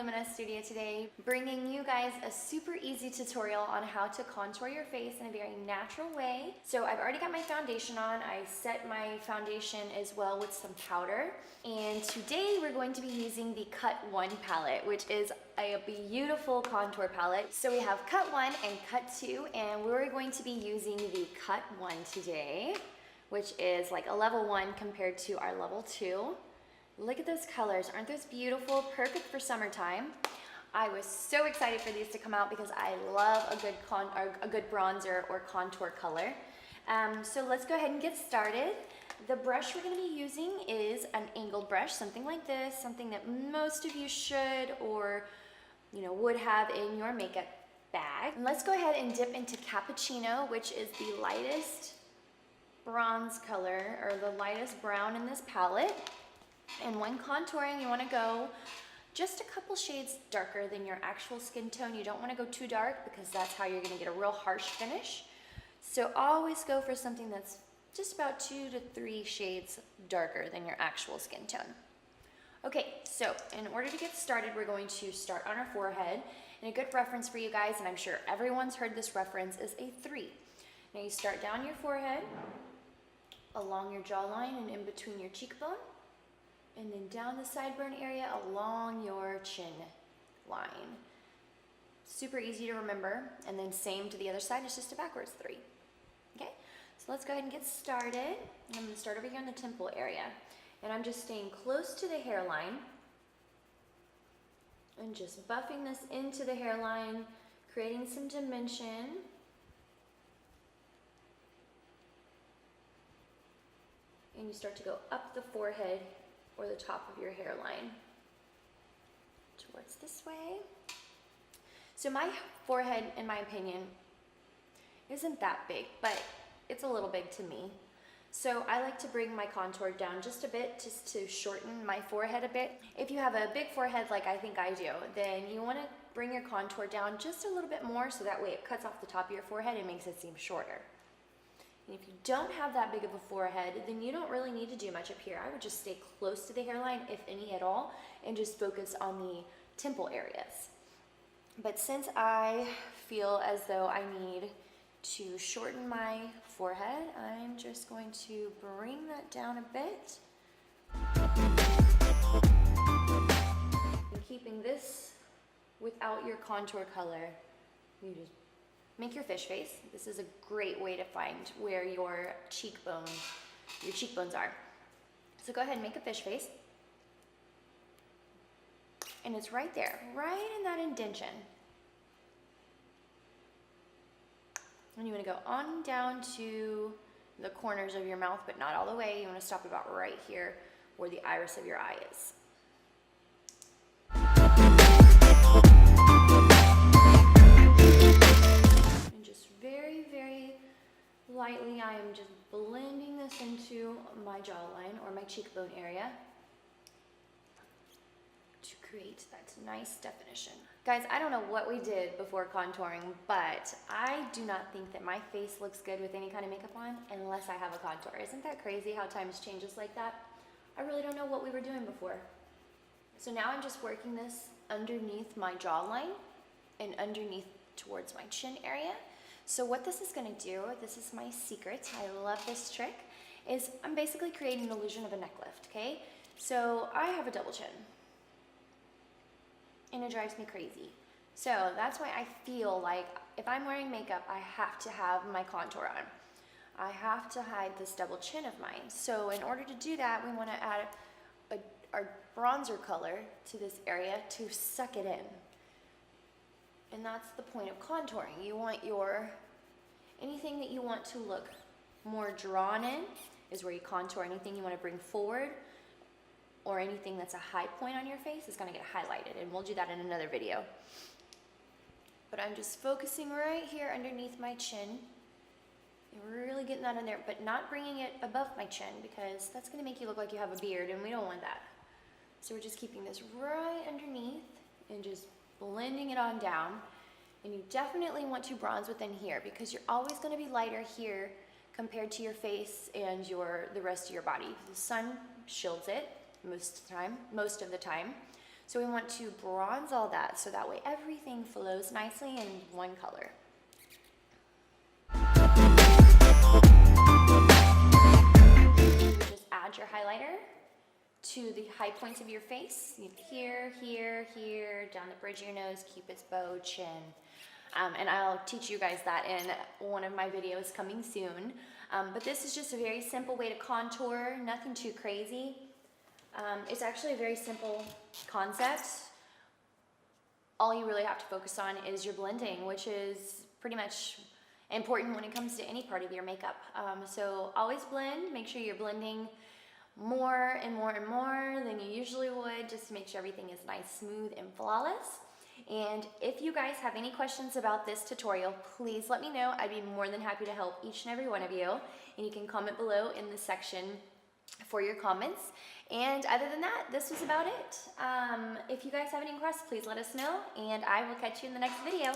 Luminous Studio today, bringing you guys a super easy tutorial on how to contour your face in a very natural way. So I've already got my foundation on. I set my foundation as well with some powder. And today we're going to be using the Cut 1 palette, which is a beautiful contour palette. So we have Cut 1 and Cut 2, and we're going to be using the Cut 1 today, which is like a level 1 compared to our level 2. Look at those colors, aren't those beautiful? Perfect for summertime. I was so excited for these to come out because I love a good bronzer or contour color. So let's go ahead and get started. The brush we're going to be using is an angled brush, something like this, something that most of you should or would have in your makeup bag. And let's go ahead and dip into Cappuccino, which is the lightest bronze color or the lightest brown in this palette. And when contouring, you want to go just a couple shades darker than your actual skin tone. You don't want to go too dark because that's how you're going to get a real harsh finish. So always go for something that's just about 2 to 3 shades darker than your actual skin tone. Okay, so in order to get started, we're going to start on our forehead. And a good reference for you guys, and I'm sure everyone's heard this reference, is a 3. Now you start down your forehead, along your jawline and in between your cheekbone, and then down the sideburn area along your chin line. Super easy to remember. And then same to the other side, it's just a backwards 3. Okay, so let's go ahead and get started. I'm going to start over here in the temple area. And I'm just staying close to the hairline and just buffing this into the hairline, creating some dimension. And you start to go up the forehead or the top of your hairline towards this way. So my forehead, in my opinion, isn't that big, but it's a little big to me. So I like to bring my contour down just a bit, just to shorten my forehead a bit. If you have a big forehead like I think I do, then you want to bring your contour down just a little bit more so that way it cuts off the top of your forehead and makes it seem shorter. And if you don't have that big of a forehead, then you don't really need to do much up here. I would just stay close to the hairline, if any at all, and just focus on the temple areas. But since I feel as though I need to shorten my forehead, I'm just going to bring that down a bit. And keeping this without your contour color, you just make your fish face. This is a great way to find where your cheekbones are. So go ahead and make a fish face. And it's right there, right in that indentation. And you want to go on down to the corners of your mouth, but not all the way. You want to stop about right here where the iris of your eye is. Very, very lightly, I am just blending this into my jawline or my cheekbone area to create that nice definition. Guys, I don't know what we did before contouring, but I do not think that my face looks good with any kind of makeup on unless I have a contour. Isn't that crazy how times changes like that? I really don't know what we were doing before. So now I'm just working this underneath my jawline and underneath towards my chin area. So what this is going to do, this is my secret, I love this trick, is I'm basically creating an illusion of a neck lift, okay? So I have a double chin, and it drives me crazy. So that's why I feel like if I'm wearing makeup, I have to have my contour on. I have to hide this double chin of mine. So in order to do that, we want to add our bronzer color to this area to suck it in. And that's the point of contouring. You want anything that you want to look more drawn in is where you contour. Anything you want to bring forward or anything that's a high point on your face is going to get highlighted, and we'll do that in another video. But I'm just focusing right here underneath my chin and really getting that in there, but not bringing it above my chin because that's going to make you look like you have a beard, and we don't want that. So we're just keeping this right underneath and just blending it on down. And you definitely want to bronze within here because you're always going to be lighter here compared to your face and the rest of your body. The sun shields it most of the time. So we want to bronze all that so that way everything flows nicely in one color. Just add your highlighter to the high points of your face. Here, here, here, down the bridge of your nose, cupid's bow, chin. And I'll teach you guys that in one of my videos coming soon. But this is just a very simple way to contour, nothing too crazy. It's actually a very simple concept. All you really have to focus on is your blending, which is pretty much important when it comes to any part of your makeup. So always blend, make sure you're blending more and more and more than you usually would, just to make sure everything is nice, smooth, and flawless. And if you guys have any questions about this tutorial, please let me know. I'd be more than happy to help each and every one of you. And you can comment below in the section for your comments. And other than that, this was about it. If you guys have any requests, please let us know, and I will catch you in the next video.